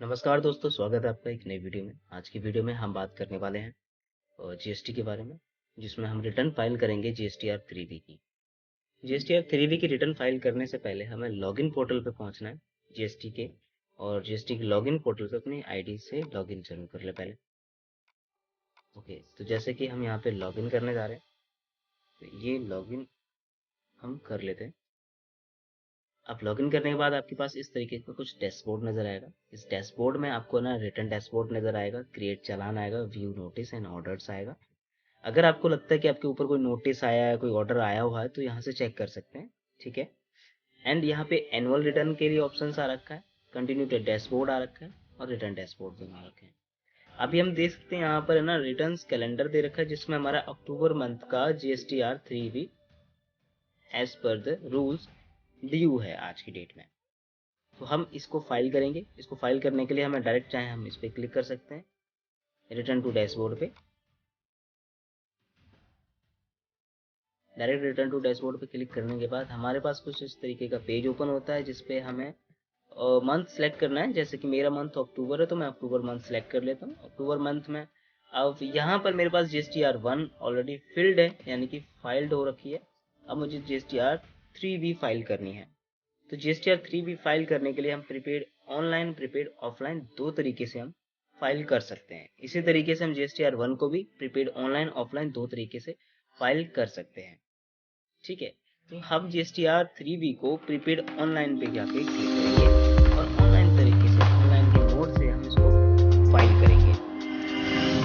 नमस्कार दोस्तों, स्वागत है आपका एक नई वीडियो में। आज की वीडियो में हम बात करने वाले हैं जीएसटी के बारे में, जिसमें हम रिटर्न फाइल करेंगे जीएसटीआर 3B की। जीएसटीआर 3B की रिटर्न फाइल करने से पहले हमें लॉगिन पोर्टल पे पहुंचना है जीएसटी के, और जीएसटी के लॉगिन पोर्टल पे अपनी आईडी से लॉगिन जरूर कर ले पहले। ओके, तो जैसे कि हम यहाँ पे लॉगिन करने जा रहे हैं, तो ये लॉगिन हम कर लेते हैं। अब लॉगिन करने के बाद आपके पास इस तरीके का कुछ डैशबोर्ड नजर आएगा। इस डैशबोर्ड में आपको ना रिटर्न डैशबोर्ड नजर आएगा, क्रिएट चालान आएगा, व्यू नोटिस एंड ऑर्डर्स आएगा। अगर आपको लगता है कि आपके ऊपर कोई नोटिस आया है, कोई ऑर्डर आया हुआ है, तो यहाँ से चेक कर सकते हैं। ठीक है। एंड यहाँ पे एनुअल रिटर्न के लिए ऑप्शन आ रखा है, कंटिन्यू टू डैशबोर्ड आ रखा है, और रिटर्न डैशबोर्ड भी आ रखे हैं। अभी हम देख सकते हैं यहाँ पर है ना, रिटर्न कैलेंडर दे रखा है, जिसमें हमारा अक्टूबर मंथ का GSTR 3B as per the rules due है आज की डेट में। तो हम इसको फाइल करेंगे। इसको फाइल करने के लिए हमें डायरेक्ट चाहे हम इस पर क्लिक कर सकते हैं, रिटर्न टू डैशबोर्ड पे। डायरेक्ट रिटर्न टू डैशबोर्ड पे क्लिक करने के बाद हमारे पास कुछ इस तरीके का पेज ओपन होता है, जिसपे हमें मंथ सेलेक्ट करना है। जैसे कि मेरा मंथ अक्टूबर है, तो मैं अक्टूबर मंथ सेलेक्ट कर लेता हूँ। अक्टूबर मंथ में अब यहाँ पर मेरे पास GSTR 1 ऑलरेडी फिल्ड है, यानी कि फाइल्ड हो रखी है। अब मुझे GSTR 3B फाइल करनी है। तो GSTR 3B फाइल करने के लिए हम प्रीपेड ऑनलाइन, प्रीपेड ऑफलाइन दो तरीके से हम फाइल कर सकते हैं। इसी तरीके से हम GSTR 1 को भी प्रीपेड ऑनलाइन ऑफलाइन दो तरीके से फाइल कर सकते हैं। ठीक है। तो हम GSTR 3B को प्रीपेड ऑनलाइन पे जाके क्लिक करेंगे, और ऑनलाइन तरीके से, ऑनलाइन के मोड से हम इसको फाइल करेंगे।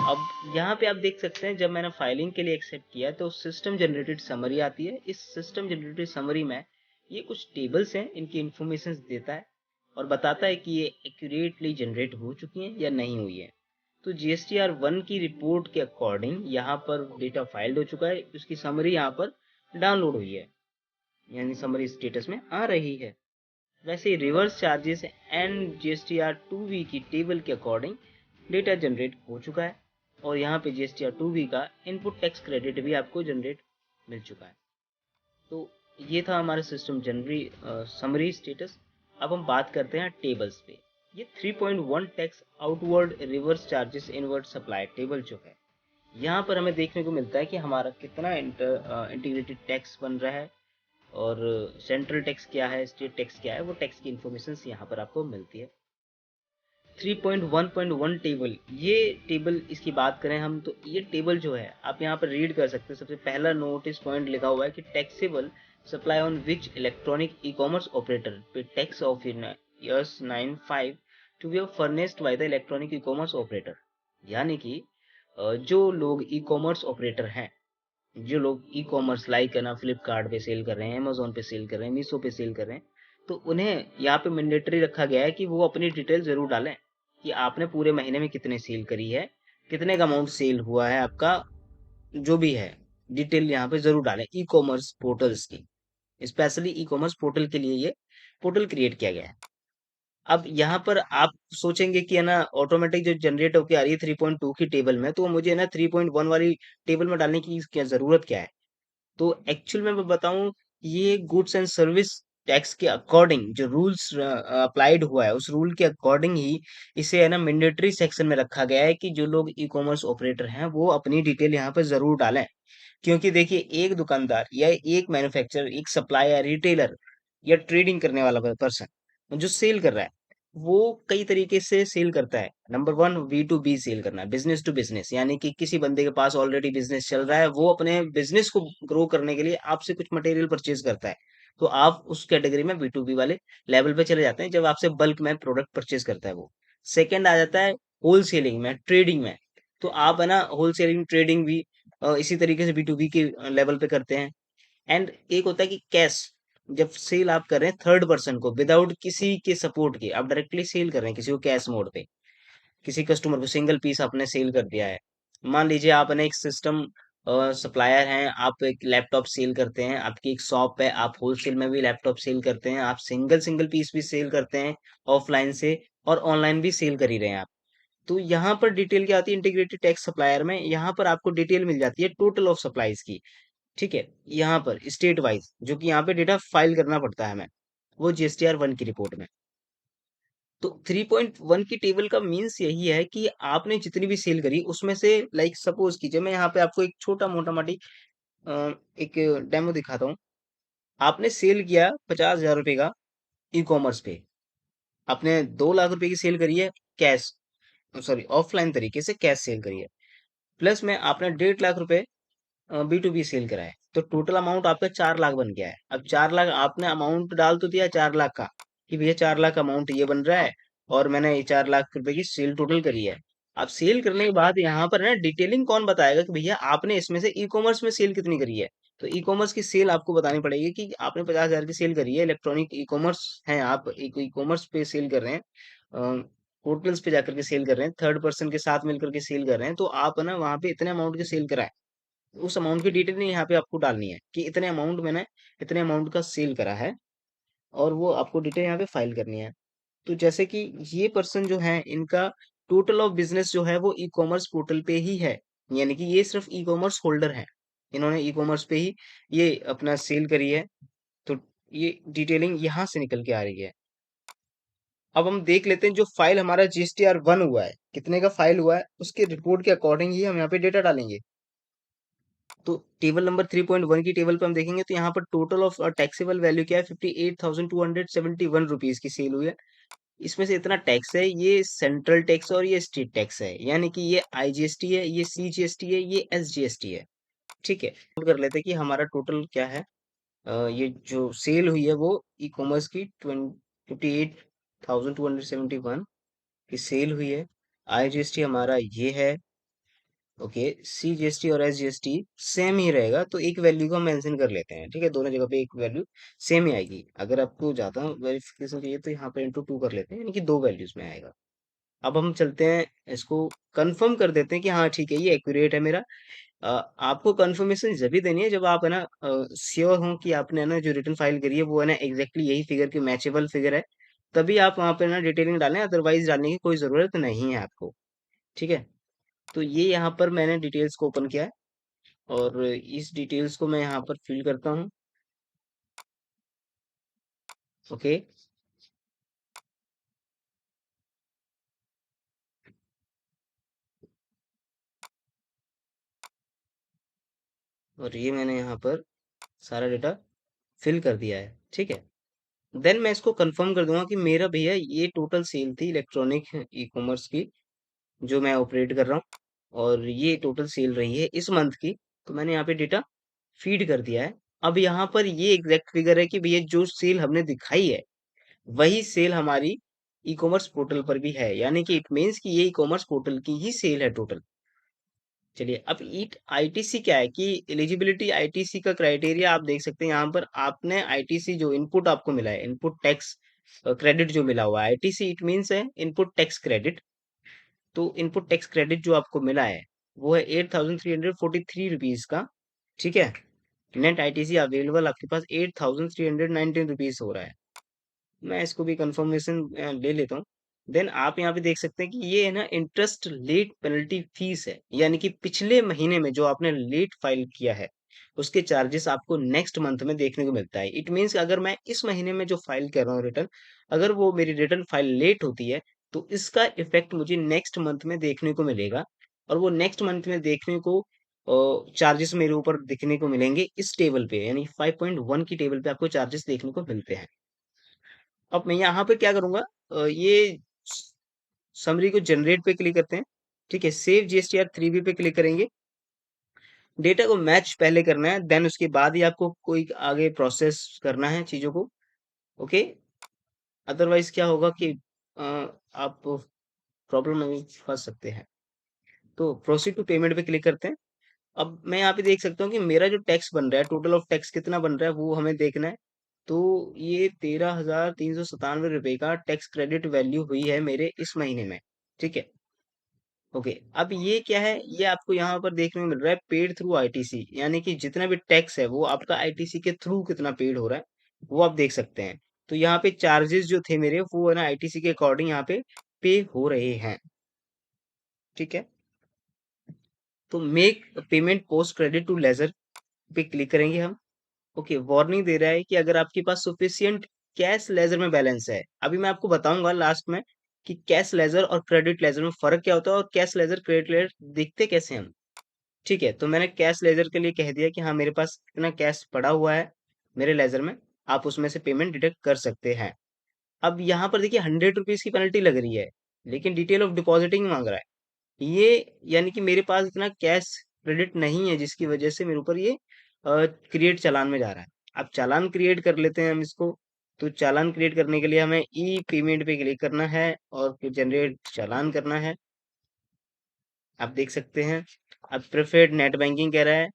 अब यहाँ पे आप देख सकते हैं, जब मैंने फाइलिंग के लिए एक्सेप्ट किया तो सिस्टम जनरेटेड समरी आती है। इस सिस्टम जनरेटेड समरी में ये कुछ टेबल्स हैं, इनकी इंफॉर्मेशन देता है और बताता है कि ये एक्यूरेटली जनरेट हो चुकी हैं या नहीं हुई है। तो GSTR 1 की रिपोर्ट के अकॉर्डिंग यहाँ पर डेटा फाइल्ड हो चुका है, उसकी समरी यहाँ पर डाउनलोड हुई है, यानी समरी स्टेटस में आ रही है। वैसे ही reverse charges and GSTR 2B की टेबल के अकॉर्डिंग डेटा जनरेट हो चुका है, और यहाँ पे GSTR 2B का इनपुट टैक्स क्रेडिट भी आपको जनरेट मिल चुका है। तो ये था हमारा सिस्टम जनरी समरी स्टेटस। अब हम बात करते हैं टेबल्स पे। ये 3.1 tax outward reverse charges inward supply table जो है, यहाँ पर हमें देखने को मिलता है कि हमारा कितना इंटीग्रेटेड टैक्स बन रहा है, और सेंट्रल टैक्स क्या है, स्टेट टैक्स क्या है, वो टैक्स की इन्फॉर्मेशन यहाँ पर आपको मिलती है। 3.1.1 टेबल, ये टेबल इसकी बात करें हम, तो ये टेबल जो है आप यहाँ पर रीड कर सकते हैं। सबसे पहला नोटिस पॉइंट लिखा हुआ है कि taxable supply on which electronic e commerce operator pay tax of years 95 to be furnished by the electronic e commerce operator. यानी कि जो लोग ई कॉमर्स ऑपरेटर हैं, जो लोग ई कॉमर्स लाइक है ना, फ्लिपकार्ट पे सेल कर रहे हैं, अमेजोन पे सेल कर रहे हैं, मीशो पे सेल कर रहे हैं, तो उन्हें यहाँ पे मैंडेटरी रखा गया है कि वो अपनी डिटेल जरूर डालें कि आपने पूरे महीने में कितने सेल करी है, कितने का अमाउंट सेल हुआ है आपका, जो भी है डिटेल यहाँ पे जरूर डालें। ई कॉमर्स पोर्टल्स की, स्पेशली ई कॉमर्स पोर्टल के लिए ये पोर्टल क्रिएट किया गया है। अब यहाँ पर आप सोचेंगे कि है ना, ऑटोमेटिक जो जनरेट होकर आ रही है 3.2 की टेबल में, तो मुझे है ना 3.1 वाली टेबल में डालने की क्या जरूरत क्या है। तो एक्चुअल में मैं बताऊं, ये गुड्स एंड सर्विस टैक्स के अकॉर्डिंग जो रूल्स अप्लाइड हुआ है, उस रूल के अकॉर्डिंग ही इसे है ना मैंडेटरी सेक्शन में रखा गया है कि जो लोग ई कॉमर्स ऑपरेटर हैं वो अपनी डिटेल यहाँ पे जरूर डालें। क्योंकि देखिए, एक दुकानदार या एक मैन्युफैक्चरर, एक सप्लायर, रिटेलर या ट्रेडिंग करने वाला पर्सन जो सेल कर रहा है, वो कई तरीके से सेल करता है। नंबर वन, B2B सेल करना है, बिजनेस टू बिजनेस, यानी कि किसी बंदे के पास ऑलरेडी बिजनेस चल रहा है, वो अपने बिजनेस को ग्रो करने के लिए आपसे कुछ मटेरियल परचेज करता है, तो आप उस कैटेगरी में B2B वाले लेवल पे चले जाते हैं, जब आपसे बल्क में प्रोडक्ट परचेज करता है वो। सेकंड आ जाता है होलसेलिंग में, ट्रेडिंग में। तो आप है ना होलसेलिंग, ट्रेडिंग भी इसी तरीके से B2B के लेवल पे करते हैं। एंड एक होता है कि कैश, जब सेल आप कर रहे हैं थर्ड पर्सन को, विदाउट किसी के सपोर्ट के, आप डायरेक्टली सेल कर रहे हैं किसी को कैश मोड पे, किसी कस्टमर को सिंगल पीस आपने सेल कर दिया है। मान लीजिए आपने एक सिस्टम सप्लायर हैं, आप एक लैपटॉप सेल करते हैं, आपकी एक शॉप है, आप होलसेल में भी लैपटॉप सेल करते हैं, आप सिंगल सिंगल पीस भी सेल करते हैं ऑफलाइन से, और ऑनलाइन भी सेल कर ही रहे हैं आप। तो यहाँ पर डिटेल क्या आती है, इंटीग्रेटेड टैक्स सप्लायर में यहाँ पर आपको डिटेल मिल जाती है टोटल ऑफ सप्लाईज की। ठीक है। यहाँ पर स्टेट वाइज जो कि यहाँ पे डेटा फाइल करना पड़ता है हमें, वो GSTR 1 की रिपोर्ट में। तो 3.1 की टेबल का मीन्स यही है कि आपने जितनी भी सेल करी उसमें से, लाइक सपोज कीजिए, मैं यहाँ पे आपको एक छोटा मोटा माटी एक डेमो दिखाता हूँ। आपने सेल किया 50,000 रुपए का ई कॉमर्स पे, आपने 2 लाख रुपए की सेल करी है कैश, सॉरी ऑफलाइन तरीके से कैश सेल करी है, प्लस में आपने 1.5 लाख रुपए B2B सेल करा है, तो टोटल अमाउंट आपका 4 लाख बन गया है। अब 4 लाख आपने अमाउंट डाल तो दिया 4 लाख का, कि भैया 4 लाख अमाउंट ये बन रहा है, और मैंने ये 4 लाख रुपए की सेल टोटल करी है। अब सेल करने के बाद यहाँ पर ना डिटेलिंग कौन बताएगा कि भैया आपने इसमें से ई कॉमर्स में सेल कितनी करी है। तो ई कॉमर्स की सेल आपको बतानी पड़ेगी कि आपने 50,000 की सेल करी है, इलेक्ट्रॉनिक ई कॉमर्स है, आप एक ई कॉमर्स पे सेल कर रहे हैं, पोर्टल्स पे जाकर के सेल कर रहे हैं, थर्ड पर्सन के साथ मिलकर के सेल कर रहे हैं, तो आप है ना वहाँ पे इतने अमाउंट की सेल करा है, उस अमाउंट की डिटेल नहीं यहाँ पे आपको डालनी है कि इतने अमाउंट मैंने इतने अमाउंट का सेल करा है, और वो आपको डिटेल यहाँ पे फाइल करनी है। तो जैसे कि ये पर्सन जो है, इनका टोटल ऑफ बिजनेस जो है वो ई कॉमर्स पोर्टल पे ही है, यानी कि ये सिर्फ ई कॉमर्स होल्डर है, इन्होंने ई कॉमर्स पे ही ये अपना सेल करी है, तो ये डिटेलिंग यहाँ से निकल के आ रही है। अब हम देख लेते हैं जो फाइल हमारा GSTR 1 हुआ है, कितने का फाइल हुआ है, उसके रिपोर्ट के अकॉर्डिंग ही हम यहाँ पे डेटा डालेंगे। तो टेबल नंबर 3.1 की टेबल पे हम देखेंगे तो यहाँ पर टोटल ऑफ टैक्सेबल वैल्यू क्या है, 58,271 रुपीज की सेल हुई है। इसमें से इतना टैक्स है, ये सेंट्रल टैक्स और ये स्टेट टैक्स है, यानी कि ये IGST है, ये CGST है, ये SGST है। ठीक है, नोट कर लेते हैं कि हमारा टोटल क्या है। ये जो सेल हुई है वो ई कॉमर्स की 58,271 की सेल हुई है। IGST हमारा ये है। ओके, CGST और SGST सेम ही रहेगा, तो एक वैल्यू को हम मेंशन कर लेते हैं। ठीक है, दोनों जगह पे एक वैल्यू सेम ही आएगी। अगर आपको ज्यादा वेरिफिकेशन चाहिए तो यहाँ पे इंटू 2 कर लेते हैं, यानी कि 2 वैल्यूज में आएगा। अब हम चलते हैं, इसको कंफर्म कर देते हैं कि हाँ ठीक है, ये एक्यूरेट है मेरा। आपको कंफर्मेशन जब भी देनी है जब आप है ना श्योर हो कि आपने है ना जो रिटर्न फाइल करी है वो है ना एग्जैक्टली यही फिगर की मैचेबल फिगर है, तभी आप वहाँ पे ना डिटेलिंग डालें, अदरवाइज डालने की कोई जरूरत नहीं है आपको। ठीक है, तो ये यहाँ पर मैंने डिटेल्स को ओपन किया है, और इस डिटेल्स को मैं यहाँ पर फिल करता हूँ। ओके, और ये मैंने यहाँ पर सारा डेटा फिल कर दिया है। ठीक है, देन मैं इसको कंफर्म कर दूंगा कि मेरा भैया ये टोटल सेल थी इलेक्ट्रॉनिक ई कॉमर्स की, जो मैं ऑपरेट कर रहा हूँ, और ये टोटल सेल रही है इस मंथ की। तो मैंने यहाँ पे डेटा फीड कर दिया है। अब यहाँ पर ये एग्जैक्ट फिगर है कि भैया जो सेल हमने दिखाई है वही सेल हमारी ई कॉमर्स पोर्टल पर भी है, यानी कि इट मीन्स कि ये ई कॉमर्स पोर्टल की ही सेल है टोटल। चलिए, अब ईट आईटीसी क्या है कि एलिजिबिलिटी आईटीसी का क्राइटेरिया आप देख सकते हैं यहाँ पर। आपने आईटीसी जो इनपुट आपको मिला है, इनपुट टैक्स क्रेडिट जो मिला हुआ है, आईटीसी इट मीन्स है इनपुट टैक्स क्रेडिट। तो इनपुट टैक्स क्रेडिट जो आपको मिला है वो है 8,343 रुपीज का। ठीक है, नेट आईटीसी अवेलेबल आपके पास 8,319 रुपीज हो रहा है। मैं इसको भी कंफर्मेशन ले लेता हूँ। देन आप यहाँ पे देख सकते हैं कि ये है ना इंटरेस्ट लेट पेनल्टी फीस है, यानी कि पिछले महीने में जो आपने लेट फाइल किया है उसके चार्जेस आपको नेक्स्ट मंथ में देखने को मिलता है। इट मीन्स अगर मैं इस महीने में जो फाइल कर रहा हूँ रिटर्न, अगर वो मेरी रिटर्न फाइल लेट होती है तो इसका इफेक्ट मुझे नेक्स्ट मंथ में देखने को मिलेगा, और वो नेक्स्ट मंथ में देखने को चार्जेस मेरे ऊपर दिखने को मिलेंगे इस टेबल पे, यानी 5.1 की टेबल पे आपको चार्जेस देखने को मिलते हैं। अब मैं यहाँ पे क्या करूंगा, ये समरी को जनरेट पे क्लिक करते हैं। ठीक है, सेव GSTR 3B पे क्लिक करेंगे। डेटा को मैच पहले करना है, देन उसके बाद ही आपको कोई आगे प्रोसेस करना है चीजों को। ओके, अदरवाइज क्या होगा कि आप प्रॉब्लम में फंस सकते हैं। तो प्रोसीड टू पेमेंट पे क्लिक करते हैं। अब मैं यहाँ पे देख सकता हूँ कि मेरा जो टैक्स बन रहा है, टोटल ऑफ टैक्स कितना बन रहा है वो हमें देखना है। तो ये 13,397 रुपए का टैक्स क्रेडिट वैल्यू हुई है मेरे इस महीने में। ठीक है, ओके। अब ये क्या है, ये आपको यहाँ पर देखने को मिल रहा है पेड थ्रू आईटीसी, यानी कि जितना भी टैक्स है वो आपका आईटीसी के थ्रू कितना पेड हो रहा है वो आप देख सकते हैं। तो यहाँ पे चार्जेस जो थे मेरे वो है ना आईटीसी के अकॉर्डिंग यहाँ पे हो रहे हैं। ठीक है, तो make payment post credit to ledger पे क्लिक करेंगे हम। ओके, वार्निंग दे रहा है कि अगर आपके पास सफिशियंट कैश लेजर में बैलेंस है। अभी मैं आपको बताऊंगा लास्ट में कि कैश लेजर और क्रेडिट लेजर में फर्क क्या होता है और कैश लेजर क्रेडिट लेजर दिखते कैसे हैं हम। ठीक है, तो मैंने कैश लेजर के लिए कह दिया कि हाँ मेरे पास इतना कैश पड़ा हुआ है मेरे लेजर में, आप उसमें से पेमेंट डिडक्ट कर सकते हैं। अब यहाँ पर देखिए 100 रुपीज की पेनल्टी लग रही है, लेकिन डिटेल ऑफ डिपॉजिटिंग मांग रहा है। ये यानी कि मेरे पास इतना कैश क्रेडिट नहीं है जिसकी वजह से मेरे ऊपर ये क्रिएट चालान में जा रहा है। अब चालान क्रिएट कर लेते हैं हम इसको। तो चालान क्रिएट करने के लिए हमें ई पेमेंट पे क्लिक करना है और फिर जनरेट चालान करना है। आप देख सकते हैं अब प्रेफर्ड नेट बैंकिंग कह रहा है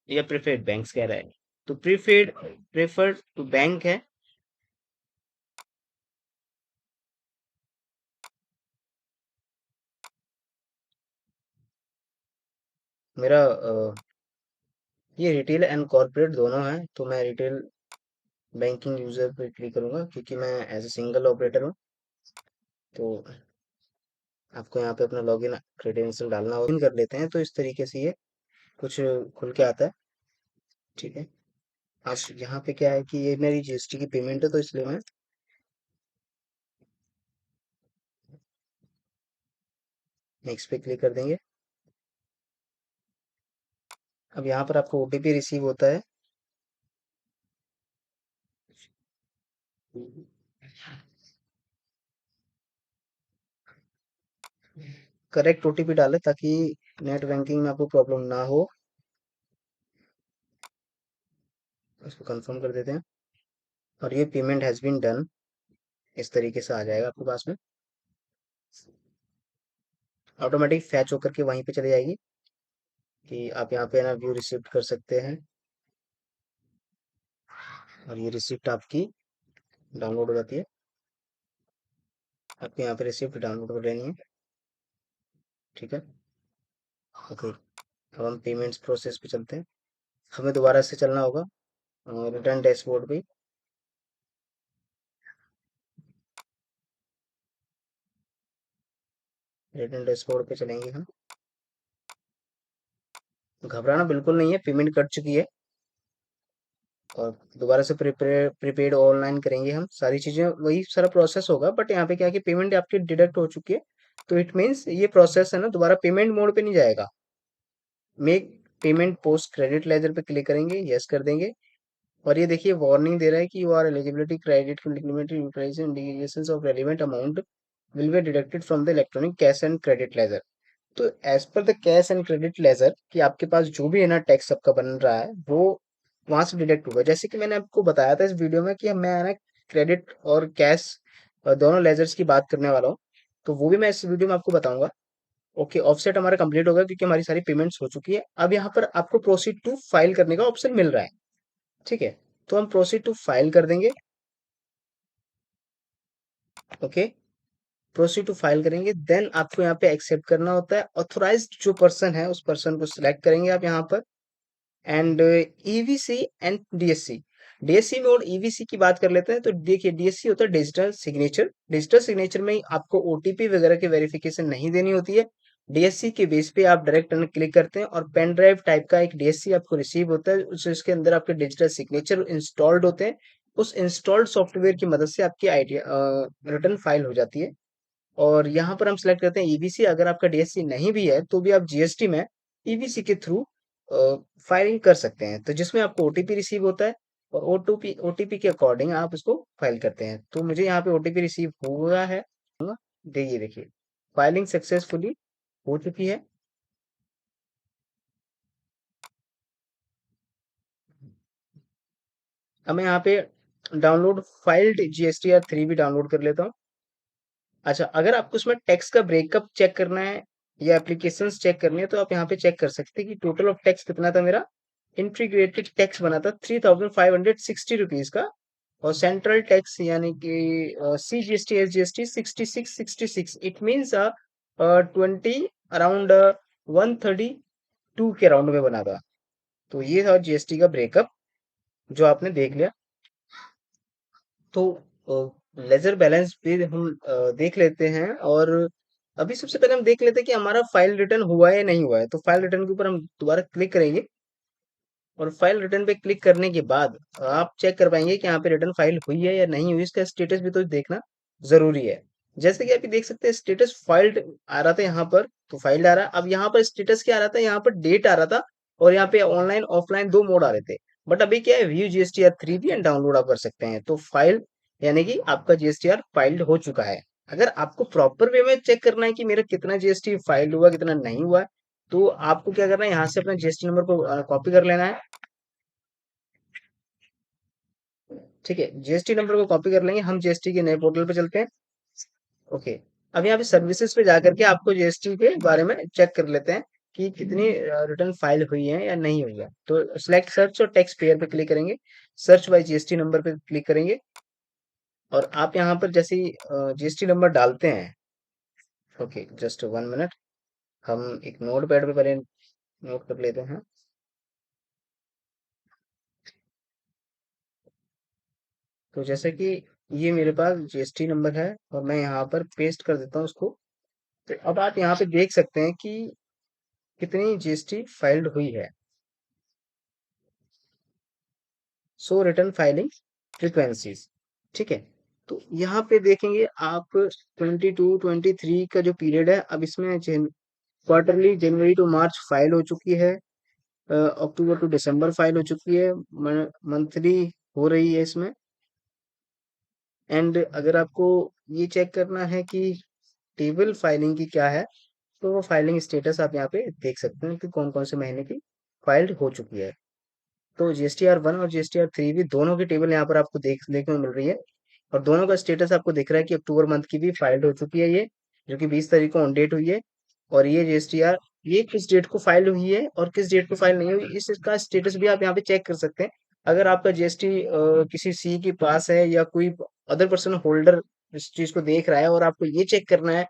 या प्रेफर्ड बैंक्स कह रहा है। तो प्रेफर्ड टू बैंक है। मेरा ये रिटेल एंड कॉर्पोरेट दोनों है, तो मैं रिटेल बैंकिंग यूजर पे क्लिक करूंगा क्योंकि मैं एज ए सिंगल ऑपरेटर हूँ। तो आपको यहाँ पे अपना लॉगिन क्रेडेंशियल डालना होगा, कर लेते हैं तो इस तरीके से ये कुछ खुल के आता है। ठीक है, अब यहाँ पे क्या है कि ये मेरी जीएसटी की पेमेंट है, तो इसलिए मैं नेक्स्ट पे क्लिक कर देंगे। अब यहाँ पर आपको ओटीपी रिसीव होता है। करेक्ट ओटीपी डालें ताकि नेट बैंकिंग में आपको प्रॉब्लम ना हो। इसको कंफर्म कर देते हैं और ये पेमेंट हैज बीन डन इस तरीके से आ जाएगा आपके पास में। ऑटोमेटिक फैच होकर के वहीं पे चली जाएगी कि आप यहाँ पे ना व्यू रिसिप्ट कर सकते हैं और ये रिसिप्ट आपकी डाउनलोड हो जाती है। आपको यहाँ पे रिसिप्ट डाउनलोड कर लेनी है। ठीक है, ओके। अब हम पेमेंट्स प्रोसेस पे चलते हैं। हमें दोबारा से चलना होगा रिटर्न डैशबोर्ड पे। रिटर्न डैशबोर्ड पे चलेंगे हम। घबराना बिल्कुल नहीं है, पेमेंट कट चुकी है और दोबारा से प्रीपेड ऑनलाइन करेंगे हम। सारी चीजें वही सारा प्रोसेस होगा, बट यहाँ पे क्या है कि पेमेंट आपकी डिडक्ट हो चुकी है। तो इट मीन्स ये प्रोसेस है ना दोबारा पेमेंट मोड पे नहीं जाएगा। Make payment post credit ledger पे क्लिक करेंगे, यस कर देंगे। और ये देखिए वार्निंग दे रहा है कि you are eligibility credit limited utilization indications of relevant amount will be deducted from the electronic cash and credit ledger. तो as per the cash and credit ledger कि आपके पास जो भी है ना टैक्स आपका बन रहा है वो वहां से डिडक्ट होगा। जैसे कि मैंने आपको बताया था इस वीडियो में कि मैं ना क्रेडिट और कैश दोनों लेजर्स की बात करने वाला हूँ, तो वो भी मैं इस वीडियो में आपको बताऊंगा। ओके, ऑफसेट हमारा कंप्लीट होगा क्योंकि हमारी सारी पेमेंट्स हो चुकी है। अब यहाँ पर आपको प्रोसीड टू फाइल करने का ऑप्शन मिल रहा है। ठीक है, तो हम प्रोसीड टू फाइल कर देंगे। ओके, प्रोसीड टू फाइल करेंगे, देन आपको यहाँ पे एक्सेप्ट करना होता है। ऑथोराइज्ड जो पर्सन है उस पर्सन को सिलेक्ट करेंगे आप यहाँ पर। And EVC and DSC. DSC में और ईवीसी की बात कर लेते हैं। तो देखिए डीएससी होता है डिजिटल सिग्नेचर। डिजिटल सिग्नेचर में आपको ओटीपी वगैरह की वेरिफिकेशन नहीं देनी होती है। डीएससी के बेस पे आप डायरेक्ट क्लिक करते हैं और पेन ड्राइव टाइप का एक डीएससी आपको रिसीव होता है, उसके अंदर आपके डिजिटल सिग्नेचर इंस्टॉल्ड होते हैं। उस इंस्टॉल्ड सॉफ्टवेयर की मदद से आपकी आईडी रिटर्न फाइल हो जाती है। और यहाँ पर हम सेलेक्ट करते हैं ईवीसी। अगर आपका डीएससी नहीं भी है तो भी आप जीएसटी में ईवीसी के थ्रू फाइलिंग कर सकते हैं, तो जिसमें आपको ओटीपी रिसीव होता है और ओटीपी ओटीपी के अकॉर्डिंग आप इसको फाइल करते हैं। तो मुझे यहाँ पे ओटीपी रिसीव हुआ है। देखिए देखिए फाइलिंग सक्सेसफुली हो चुकी है। अब मैं यहाँ पे डाउनलोड फाइल्ड जीएसटीआर 3 भी डाउनलोड कर लेता हूँ। अच्छा, अगर आपको उसमें टैक्स का ब्रेकअप चेक करना है या एप्लीकेशंस चेक करनी है तो आप यहाँ पे चेक कर सकते हैं कि टोटल ऑफ टैक्स कितना था मेरा। इंटीग्रेटेड टैक्स बना था 3560 रुपीज का। और सेंट्रल टैक्स यानी कि CGST SGST 6666। It means 20 around 132 के अराउंड में बना था। तो ये था जीएसटी का ब्रेकअप जो आपने देख लिया। तो लेजर बैलेंस भी हम देख लेते हैं। और अभी सबसे पहले हम देख लेते हैं कि हमारा फाइल रिटर्न हुआ है या नहीं हुआ है। तो फाइल रिटर्न के ऊपर हम दोबारा क्लिक करेंगे। और फाइल रिटर्न पे क्लिक करने के बाद आप चेक कर पाएंगे कि यहाँ पे रिटर्न फाइल हुई है या नहीं हुई, इसका स्टेटस भी तो देखना जरूरी है। जैसे कि आप ये देख सकते हैं स्टेटस फाइल्ड आ रहा था यहाँ पर, तो फाइल्ड आ रहा है। अब यहाँ पर स्टेटस क्या आ रहा था, यहाँ पर डेट आ रहा था और यहाँ पे ऑनलाइन ऑफलाइन दो मोड आ रहे थे। बट अभी क्या है, व्यू जीएसटीआर 3 भी डाउनलोड आप कर सकते हैं। तो फाइल यानी कि आपका जीएसटीआर फाइल्ड हो चुका है। अगर आपको प्रॉपर वे में चेक करना है कि मेरा कितना जीएसटी फाइल हुआ कितना नहीं हुआ, तो आपको क्या करना है, यहाँ से अपना जीएसटी नंबर को कॉपी कर लेना है। ठीक है, जीएसटी नंबर को कॉपी कर लेंगे, हम जीएसटी के नए पोर्टल पे चलते हैं। ओके, अब यहाँ पे सर्विसेज पे जाकर के आपको जीएसटी के बारे में चेक कर लेते हैं कि कितनी रिटर्न फाइल हुई है या नहीं हुई है। तो सिलेक्ट सर्च और टैक्स पेयर पे क्लिक करेंगे, सर्च बाय जीएसटी नंबर पे क्लिक करेंगे और आप यहाँ पर जैसे ही जीएसटी नंबर डालते हैं, ओके जस्ट 1 मिनट, हम एक नोट पैड पे पहले नोट कर लेते हैं। तो जैसे कि ये मेरे पास जीएसटी नंबर है और मैं यहाँ पर पेस्ट कर देता हूँ उसको। तो अब आप यहाँ पे देख सकते हैं कि कितनी जीएसटी फाइल्ड हुई है। सो रिटर्न फाइलिंग फ्रीक्वेंसीज, ठीक है। तो यहाँ पे देखेंगे आप 22-23 का जो पीरियड है, अब इसमें quarterly January to March file हो चुकी है, अक्टूबर टू दिसंबर फाइल हो चुकी है, मंथली हो रही है इसमें। एंड अगर आपको ये चेक करना है कि टेबल फाइलिंग की क्या है, तो वो फाइलिंग स्टेटस आप यहाँ पे देख सकते हैं कि कौन कौन से महीने की फाइल्ड हो चुकी है। तो जीएसटीआर 1 और जीएसटीआर 3 भी दोनों की टेबल यहाँ पर आपको देखने को मिल रही है और दोनों का स्टेटस आपको दिख रहा है कि अक्टूबर मंथ की भी फाइल्ड हो चुकी है ये, जो कि 20 तारीख को ऑन डेट हुई है। और ये जीएसटीआर ये किस डेट को फाइल हुई है और किस डेट को फाइल नहीं हुई, इसका स्टेटस भी आप यहाँ पे चेक कर सकते हैं। अगर आपका जीएसटी किसी सी के पास है या कोई अदर पर्सन होल्डर इस चीज को देख रहा है और आपको ये चेक करना है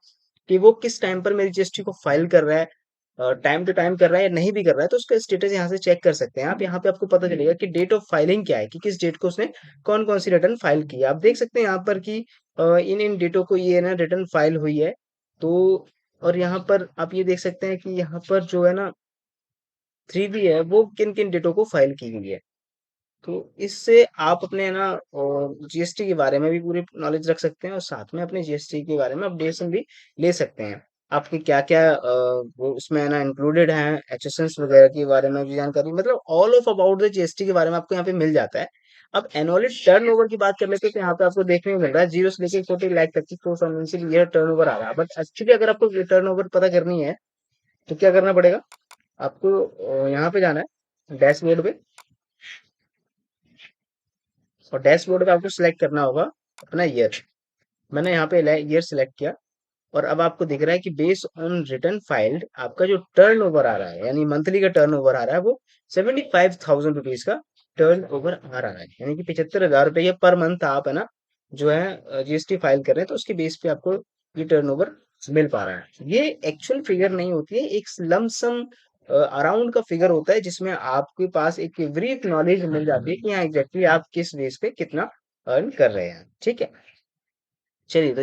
कि वो किस टाइम पर मेरी जीएसटी को फाइल कर रहा है, टाइम टू टाइम कर रहा है या नहीं भी कर रहा है, तो उसका स्टेटस यहाँ से चेक कर सकते हैं आप। यहाँ पे आपको पता चलेगा कि डेट ऑफ फाइलिंग क्या है, कि किस डेट को उसने कौन कौन सी रिटर्न फाइल की है। आप देख सकते हैं यहाँ पर कि इन इन डेटों को ये ना रिटर्न फाइल हुई है। तो और यहाँ पर आप ये देख सकते हैं कि यहाँ पर जो है ना 3 है वो किन किन डेटों को फाइल की गई है। तो इससे आप अपने ना जीएसटी के बारे में भी पूरी नॉलेज रख सकते हैं और साथ में अपने जीएसटी के बारे में अपडेशन भी ले सकते हैं। आपके क्या क्या वो उसमें है ना इंक्लूडेड है, एचएसएन्स वगैरह के बारे में भी जानकारी, मतलब all of about the GST के बारे में आपको यहाँ पे मिल जाता है। अब एनुअली टर्नओवर की बात कर लेते हैं, तो यहाँ पे आपको देखने को मिल रहा है 0 से लेकर 40 लाख तक की फाइनेंशियल ईयर टर्नओवर आ रहा है। बट एक्चुअली अगर आपको टर्नओवर पता करनी है तो क्या करना पड़ेगा, आपको यहाँ पे जाना है डैशबोर्ड पे, और डैशबोर्ड पे आपको सिलेक्ट करना होगा अपना ईयर। मैंने यहाँ पे ईयर सिलेक्ट किया और अब आपको दिख रहा है कि बेस्ड ऑन रिटर्न फाइल्ड आपका जो टर्न ओवर आ रहा है, यानी मंथली का टर्न ओवर आ रहा है, वो 75,000 रुपीज का टर्न ओवर आ रहा है, यानी कि 75,000 रुपये पर मंथ आप है ना जो है जीएसटी फाइल कर रहे हैं, तो उसके बेस पे आपको ये टर्न ओवर मिल पा रहा है। ये एक्चुअल फिगर नहीं होती है, एक लमसम अराउंड का फिगर होता है जिसमें आपके पास एक ब्रीफ नॉलेज मिल जाती है कि हाँ एग्जैक्टली आप किस बेस पे कितना अर्न कर रहे हैं। ठीक है, चलिए तो